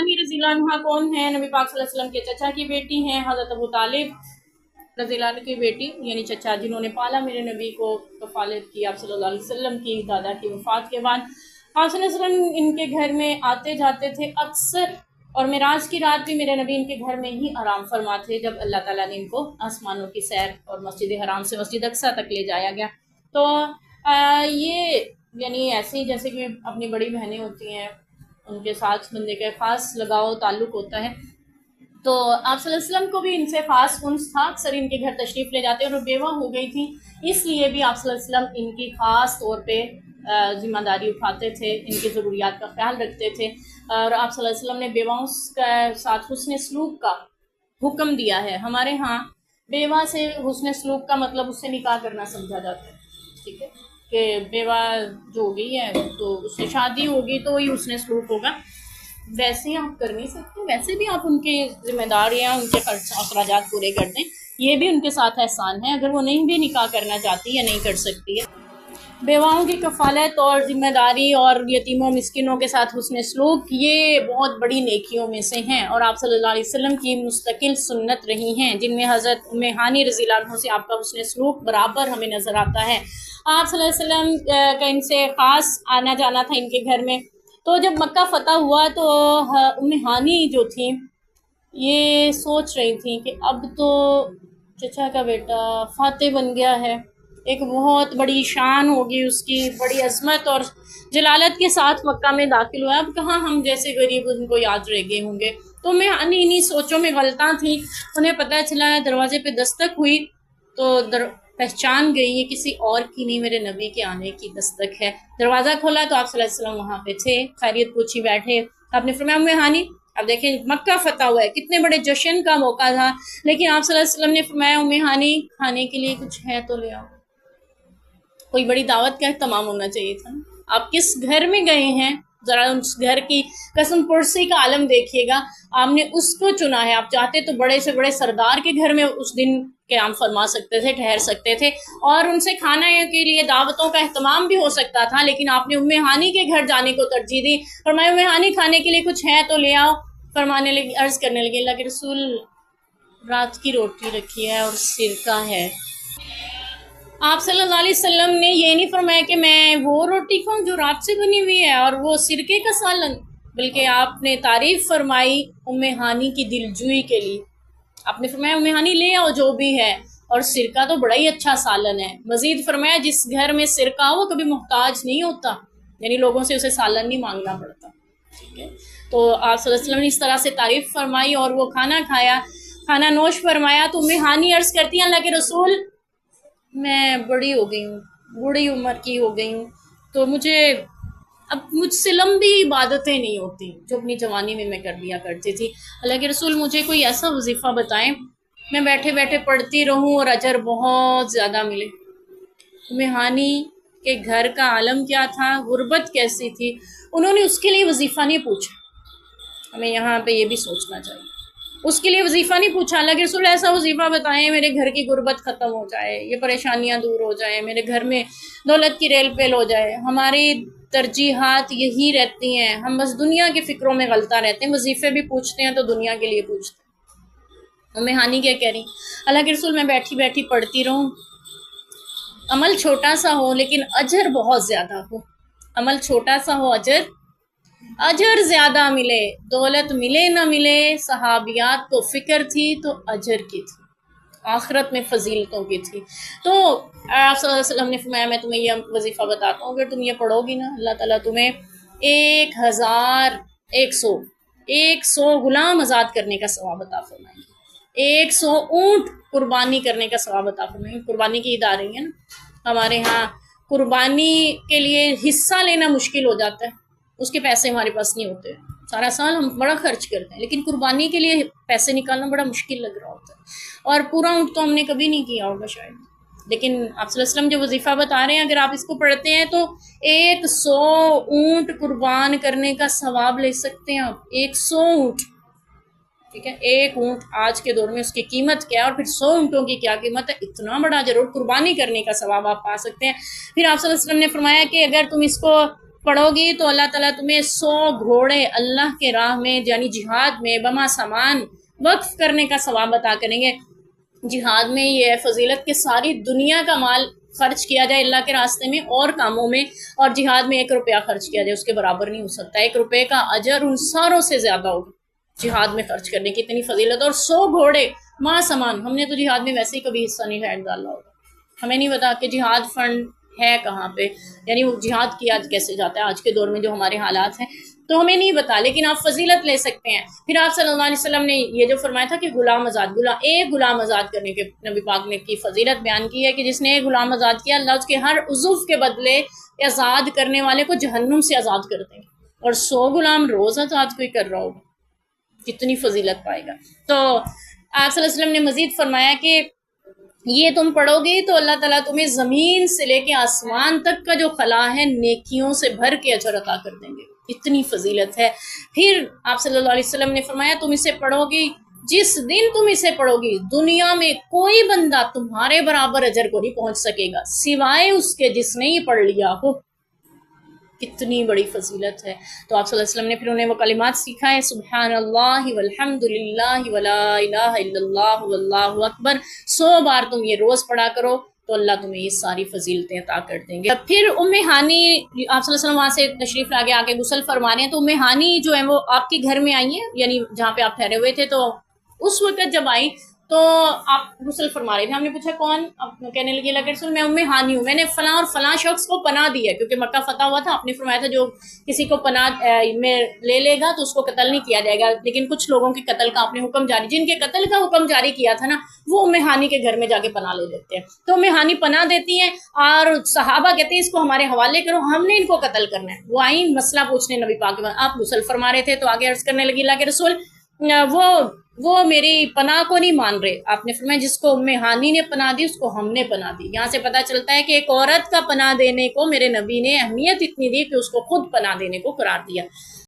हानी रज़ी अल्लाह अन्हा कौन है? नबी पाक सल्लल्लाहु अलैहि वसल्लम के चचा की बेटी हैं, हज़रत अबू तालिब रज़ी अल्लाह अन्हु की बेटी, यानी चचा जिन्होंने पाला मेरे नबी को, कफ़ालत की आप सल्लल्लाहु अलैहि वसल्लम की दादा की वफ़ात के बाद। आप सल्लल्लाहु अलैहि वसल्लम इनके घर में आते जाते थे अक्सर, और मेराज की रात भी मेरे नबी इनके घर में ही आराम फरमा थे जब अल्लाह ताला ने इनको आसमानों की सैर और मस्जिद हराम से मस्जिद अक्सा तक ले जाया गया। तो ये यानी ऐसे ही जैसे कि अपनी बड़ी बहनें होती हैं, उनके साथ बंदे का ख़ास लगाव ताल्लुक़ होता है, तो आप सल्लल्लाहु अलैहि वसल्लम को भी इनसे ख़ास उन्स था। अक्सर इनके घर तशरीफ़ ले जाते और वो बेवा हो गई थी, इसलिए भी आप सल्लल्लाहु अलैहि वसल्लम इनकी ख़ास तौर पे ज़िम्मेदारी उठाते थे, इनकी ज़रूरियात का ख्याल रखते थे। और आप सल्लल्लाहु अलैहि वसल्लम ने बेवाओं के साथ हुस्न सलूक का हुक्म दिया है। हमारे यहाँ बेवा से हुस्न सलूक का मतलब उससे निकाह करना समझा जाता है, ठीक है, कि बेवा जो हो गई है तो उससे शादी होगी तो वही हुस्न सलूक होगा। वैसे ही आप कर नहीं सकते, वैसे भी आप उनकी जिम्मेदारियाँ, उनके अखराजात पूरे कर दें, ये भी उनके साथ एहसान है। अगर वो नहीं भी निकाह करना चाहती या नहीं कर सकती है, बेवाओं की कफ़ालत और ज़िम्मेदारी और यतीमों मिस्किनों के साथ हुस्न सलूक ये बहुत बड़ी नेकियों में से हैं, और आप सल्लल्लाहु अलैहि वसल्लम की मुस्तकिल सुन्नत रही हैं, जिनमें हज़रत उम्मे हानी रज़ी अल्लाह अन्हा से आपका हुस्न सलूक बराबर हमें नज़र आता है। आप सल्लल्लाहु अलैहि वसल्लम का इनसे ख़ास आना जाना था इनके घर में। तो जब मक्का फ़तह हुआ तो उम्मे हानी जो थी ये सोच रही थी कि अब तो चचा का बेटा फ़ातिह बन गया है, एक बहुत बड़ी शान होगी उसकी, बड़ी अज़मत और जलालत के साथ मक्का में दाखिल हुआ, अब कहाँ हम जैसे गरीब उनको याद रह गए होंगे। तो मैं इन्हीं सोचों में गलता थी। उन्हें पता चला दरवाजे पे दस्तक हुई तो पहचान गई ये किसी और की नहीं, मेरे नबी के आने की दस्तक है। दरवाज़ा खोला तो आप सल्लल्लाहु अलैहि वसल्लम वहाँ पे थे, खैरियत पूछी, बैठे। आपने फरमाया उम्मे हानी, अब देखें मक्का फ़तह हुआ है, कितने बड़े जश्न का मौका था, लेकिन आप सल्लल्लाहु अलैहि वसल्लम ने फरमाया उम्मे हानी खाने के लिए कुछ है तो ले आओ। कोई बड़ी दावत का एहतमाम होना चाहिए था ना। आप किस घर में गए हैं, ज़रा उस घर की कसम पुरसी का आलम देखिएगा, आपने उसको चुना है। आप चाहते तो बड़े से बड़े सरदार के घर में उस दिन क़याम फरमा सकते थे, ठहर सकते थे, और उनसे खाने के लिए दावतों का एहतमाम भी हो सकता था, लेकिन आपने उम्मे हानी के घर जाने को तरजीह दी। फरमाया उम्मे हानी खाने के लिए कुछ है तो ले आओ। फरमाने लगी, अर्ज़ करने लगी, अल्लाह के रसूल रात की रोटी रखी है और सिरका है। आप सल्लल्लाहु अलैहि वसल्लम ने ये नहीं फरमाया कि मैं वो रोटी खाऊं जो रात से बनी हुई है और वो सिरके का सालन, बल्कि आपने तारीफ़ फरमाई उम्मे हानी की दिलजुई के लिए। आपने फरमाया उम्मे हानी ले आओ जो भी है, और सिरका तो बड़ा ही अच्छा सालन है। मज़ीद फरमाया जिस घर में सिरका हो वो कभी मुहताज नहीं होता, यानी लोगों से उसे सालन नहीं मांगना पड़ता, ठीक है। तो आप सल्लल्लाहु अलैहि वसल्लम ने इस तरह से तारीफ़ फरमाई और वो खाना खाया, खाना नोश फरमाया। तो उम्मे हानी अर्ज़ करती हैं, अल्लाह के रसूल मैं बड़ी हो गई हूँ, बूढ़ी उम्र की हो गई हूँ, तो मुझे अब मुझसे लंबी इबादतें नहीं होती जो अपनी जवानी में मैं कर लिया करती थी। अल्लाह के रसूल मुझे कोई ऐसा वजीफ़ा बताएं मैं बैठे बैठे पढ़ती रहूं और अजर बहुत ज़्यादा मिले। उम्मे हानी के घर का आलम क्या था, गुर्बत कैसी थी, उन्होंने उसके लिए वजीफ़ा नहीं पूछा। हमें यहाँ पे ये भी सोचना चाहिए, उसके लिए वजीफ़ा नहीं पूछा। अल्लाह के रसूल ऐसा वजीफ़ा बताएं मेरे घर की गुर्बत ख़त्म हो जाए, ये परेशानियाँ दूर हो जाए, मेरे घर में दौलत की रेल पेल हो जाए। हमारी तरजीहात यही रहती हैं, हम बस दुनिया के फ़िक्रों में गलता रहते हैं, वजीफ़े भी पूछते हैं तो दुनिया के लिए पूछते हैं। उम्मे हानी क्या कह रही, अल्लाह के रसूल मैं बैठी बैठी पढ़ती रहूँ, अमल छोटा सा हो लेकिन अजर बहुत ज़्यादा हो, अमल छोटा सा हो अजर ज़्यादा मिले, दौलत मिले ना मिले, सहाबियात को फ़िक्र थी तो अजर की थी, आखिरत में फजीलतों की थी। तो आप सल्लल्लाहु अलैहि वसल्लम ने फरमाया मैं तुम्हें यह वजीफ़ा बताता हूँ, अगर तुम ये पढ़ोगी ना अल्लाह ताला तुम्हें 1,100 गुलाम आज़ाद करने का सवाब अता फरमाएंगे, 100 ऊँट कुर्बानी करने का सवाब अता फरमाएंगे। कुर्बानी की ईद आ रही है ना, हमारे यहाँ कुर्बानी के लिए हिस्सा लेना मुश्किल हो जाता है, उसके पैसे हमारे पास नहीं होते, सारा साल हम बड़ा खर्च करते हैं, लेकिन कुर्बानी के लिए पैसे निकालना बड़ा मुश्किल लग रहा होता है, और पूरा ऊँट तो हमने कभी नहीं किया होगा शायद। लेकिन आप सल्लल्लाहु अलैहि वसल्लम जो वजीफ़ा बता रहे हैं, अगर आप इसको पढ़ते हैं तो 100 ऊँट कुर्बान करने का सवाब ले सकते हैं आप, 100 ऊँट, ठीक है। एक ऊँट आज के दौर में उसकी कीमत क्या है, और फिर 100 ऊँटों की क्या कीमत है, इतना बड़ा जरूर कुर्बानी करने का सवाब आप पा सकते हैं। फिर आप सल्लल्लाहु अलैहि वसल्लम ने फरमाया कि अगर तुम इसको پڑھو گی تو اللہ تعالیٰ تمہیں 100 گھوڑے اللہ کے راہ میں یعنی جہاد میں بما سامان وقف کرنے کا ثواب عطا کریں گے۔ جہاد میں یہ ہے فضیلت کہ ساری دنیا کا مال خرچ کیا جائے اللہ کے راستے میں اور کاموں میں، اور جہاد میں 1 روپیہ خرچ کیا جائے اس کے برابر نہیں ہو سکتا۔ 1 روپے کا اجر ان ساروں سے زیادہ ہوگا جہاد میں خرچ کرنے کی، اتنی فضیلت۔ اور 100 گھوڑے ماں سامان، ہم نے تو جہاد میں ویسے ہی کبھی حصہ نہیں ڈالا ہوگا، ہمیں نہیں پتا کہ جہاد فنڈ ہے کہاں پہ، یعنی وہ جہاد کیا کیسے جاتا ہے آج کے دور میں جو ہمارے حالات ہیں، تو ہمیں نہیں پتا، لیکن آپ فضیلت لے سکتے ہیں۔ پھر آپ صلی اللہ علیہ وسلم نے یہ جو فرمایا تھا کہ غلام آزاد، ایک غلام آزاد کرنے کے نبی پاک نے کی فضیلت بیان کی ہے کہ جس نے ایک غلام آزاد کیا اللہ اس کے ہر عضو کے بدلے آزاد کرنے والے کو جہنم سے آزاد کر دیں گے، اور 100 غلام روز آزاد کوئی کر رہا ہوگا کتنی فضیلت پائے گا۔ تو آپ صلی اللہ علیہ وسلم نے مزید فرمایا کہ یہ تم پڑھو گے تو اللہ تعالیٰ تمہیں زمین سے لے کے آسمان تک کا جو خلا ہے نیکیوں سے بھر کے اجر عطا کر دیں گے، اتنی فضیلت ہے۔ پھر آپ صلی اللہ علیہ وسلم نے فرمایا تم اسے پڑھو گی، جس دن تم اسے پڑھو گی دنیا میں کوئی بندہ تمہارے برابر اجر کو نہیں پہنچ سکے گا سوائے اس کے جس نے یہ پڑھ لیا ہو، کتنی بڑی فضیلت ہے۔ تو آپ صلی اللہ علیہ وسلم نے پھر انہیں وہ کلمات سکھائے، سبحان اللہ والحمد للہ ولا الہ الا اللہ واللہ اکبر، 100 بار تم یہ روز پڑھا کرو تو اللہ تمہیں یہ ساری فضیلتیں عطا کر دیں گے۔ پھر ام ہانی، آپ صلی اللہ علیہ وسلم وہاں سے تشریف لا کے آ کے غسل فرما رہے ہیں، تو ام ہانی جو ہیں وہ آپ کے گھر میں آئی ہیں، یعنی جہاں پہ آپ ٹھہرے ہوئے تھے، تو اس وقت جب آئی تو آپ غسل فرما رہے تھے، ہم نے پوچھا کون؟ کہنے لگی اللہ کے رسول میں ام ہانی ہوں، میں نے فلاں اور فلاں شخص کو پناہ دی ہے، کیونکہ مکہ فتح ہوا تھا، آپ نے فرمایا تھا جو کسی کو پناہ میں لے گا تو اس کو قتل نہیں کیا جائے گا، لیکن کچھ لوگوں کے قتل کا آپ نے حکم جاری، جن کے قتل کا حکم جاری کیا تھا نا وہ ام ہانی کے گھر میں جا کے پناہ لے لیتے ہیں، تو ام ہانی پناہ دیتی ہیں اور صحابہ کہتے ہیں اس کو ہمارے حوالے کرو، ہم نے ان کو قتل کرنا ہے۔ وہ آئیں مسئلہ پوچھنے نبی پاک کے بعد، آپ غسل فرما رہے تھے تو آگے عرض کرنے لگی اللہ کے رسول وہ میری پناہ کو نہیں مان رہے، آپ نے فرمایا جس کو ام ہانی نے پناہ دی اس کو ہم نے پناہ دی۔ یہاں سے پتہ چلتا ہے کہ ایک عورت کا پناہ دینے کو میرے نبی نے اہمیت اتنی دی کہ اس کو خود پناہ دینے کو قرار دیا۔